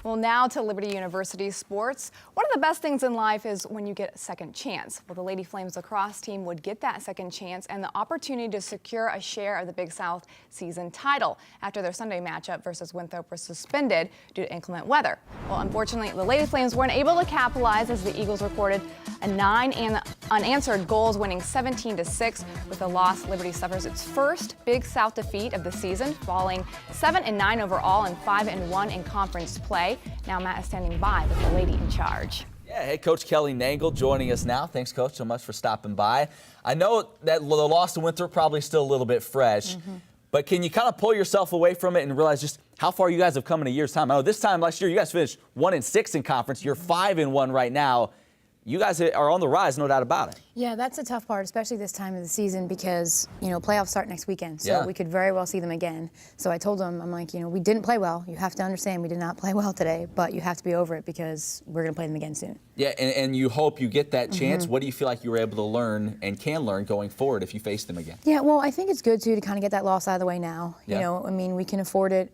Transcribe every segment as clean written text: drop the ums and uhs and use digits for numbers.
Well, now to Liberty University sports. One of the best things in life is when you get a second chance. Well, the Lady Flames lacrosse team would get that second chance and the opportunity to secure a share of the Big South season title after their Sunday matchup versus Winthrop was suspended due to inclement weather. Well, unfortunately, the Lady Flames weren't able to capitalize as the Eagles recorded a 9 unanswered goals, winning 17-6. With the loss, Liberty suffers its first Big South defeat of the season, falling 7-9 overall and 5-1 in conference play. Now Matt is standing by with the lady in charge. Yeah, hey, Coach Kelly Nangle joining us now. Thanks, Coach, so much for stopping by. I know that the loss to Winthrop probably still a little bit fresh, but can you kind of pull yourself away from it and realize just how far you guys have come in a year's time? I know this time last year you guys finished 1-6 in conference. You're 5-1 right now. You guys are on the rise, no doubt about it. Yeah, that's a tough part, especially this time of the season because, playoffs start next weekend. So we could very well see them again. So I told them, I'm like, we didn't play well. You have to understand we did not play well today, but you have to be over it because we're going to play them again soon. Yeah, and you hope you get that chance. What do you feel like you were able to learn and can learn going forward if you face them again? Yeah, well, I think it's good, too, to kind of get that loss out of the way now. We can afford it.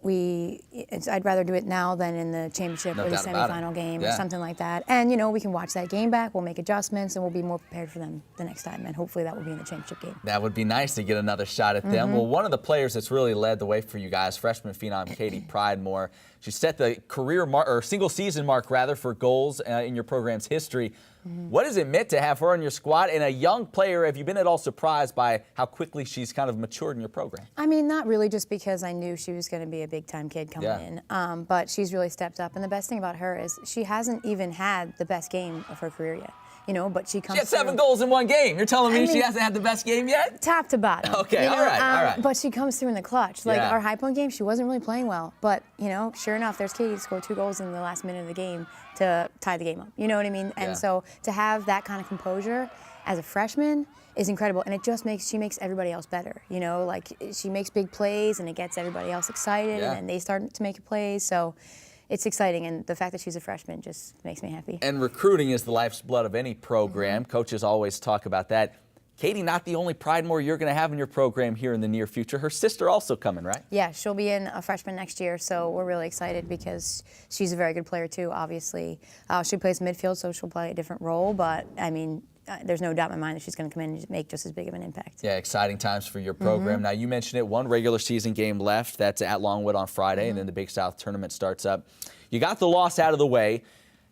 I'd rather do it now than in the championship or the semifinal game or something like that. And, we can watch that game back. We'll make adjustments, and we'll be more prepared for them the next time. And hopefully that will be in the championship game. That would be nice to get another shot at them. Well, one of the players that's really led the way for you guys, freshman phenom Katie Pridemore, she set the career mark, or single season mark rather, for goals in your program's history. What has it meant to have her on your squad? And a young player, have you been at all surprised by how quickly she's kind of matured in your program? I mean, not really, just because I knew she was going to be a big-time kid coming in. But she's really stepped up. And the best thing about her is she hasn't even had the best game of her career yet. But she comes. She had 7 goals in one game. You're telling me she hasn't had the best game yet? Top to bottom. Okay, all right. But she comes through in the clutch. Like our high point game, she wasn't really playing well. But, sure enough, there's Katie scored 2 goals in the last minute of the game to tie the game up. You know what I mean? And so to have that kind of composure as a freshman is incredible. And she makes everybody else better. She makes big plays and it gets everybody else excited and then they start to make plays. So it's exciting, and the fact that she's a freshman just makes me happy. And recruiting is the life's blood of any program. Coaches always talk about that. Katie, not the only Pridemore you're going to have in your program here in the near future. Her sister also coming, right? Yeah, she'll be in a freshman next year, so we're really excited because she's a very good player too, obviously. She plays midfield, so she'll play a different role, but, there's no doubt in my mind that she's going to come in and make just as big of an impact. Yeah, exciting times for your program. Now, you mentioned it, 1 regular season game left. That's at Longwood on Friday, and then the Big South tournament starts up. You got the loss out of the way.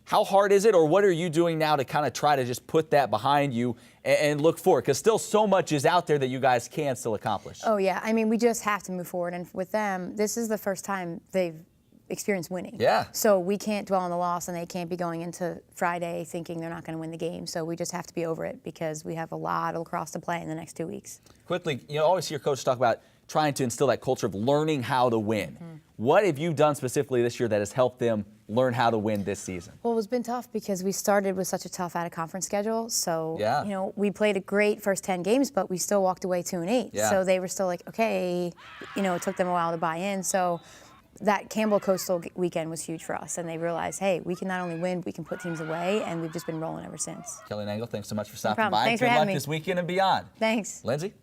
How hard is it, or what are you doing now to kind of try to just put that behind you and look forward? Because still so much is out there that you guys can still accomplish. Oh, yeah. We just have to move forward. And with them, this is the first time they've experience winning. Yeah. So we can't dwell on the loss, and they can't be going into Friday thinking they're not going to win the game. So we just have to be over it because we have a lot of lacrosse to play in the next 2 weeks. Quickly, always hear coaches talk about trying to instill that culture of learning how to win. What have you done specifically this year that has helped them learn how to win this season? Well, it's been tough because we started with such a tough out-of-conference schedule. So, we played a great first 10 games, but we still walked away 2-8. Yeah. So they were still like, okay, it took them a while to buy in. So that Campbell Coastal weekend was huge for us, and they realized, hey, we can not only win, we can put teams away, and we've just been rolling ever since. Kelly Nangle, thanks so much for stopping by. Thanks for having me. Good luck this weekend and beyond. Thanks. Lindsay?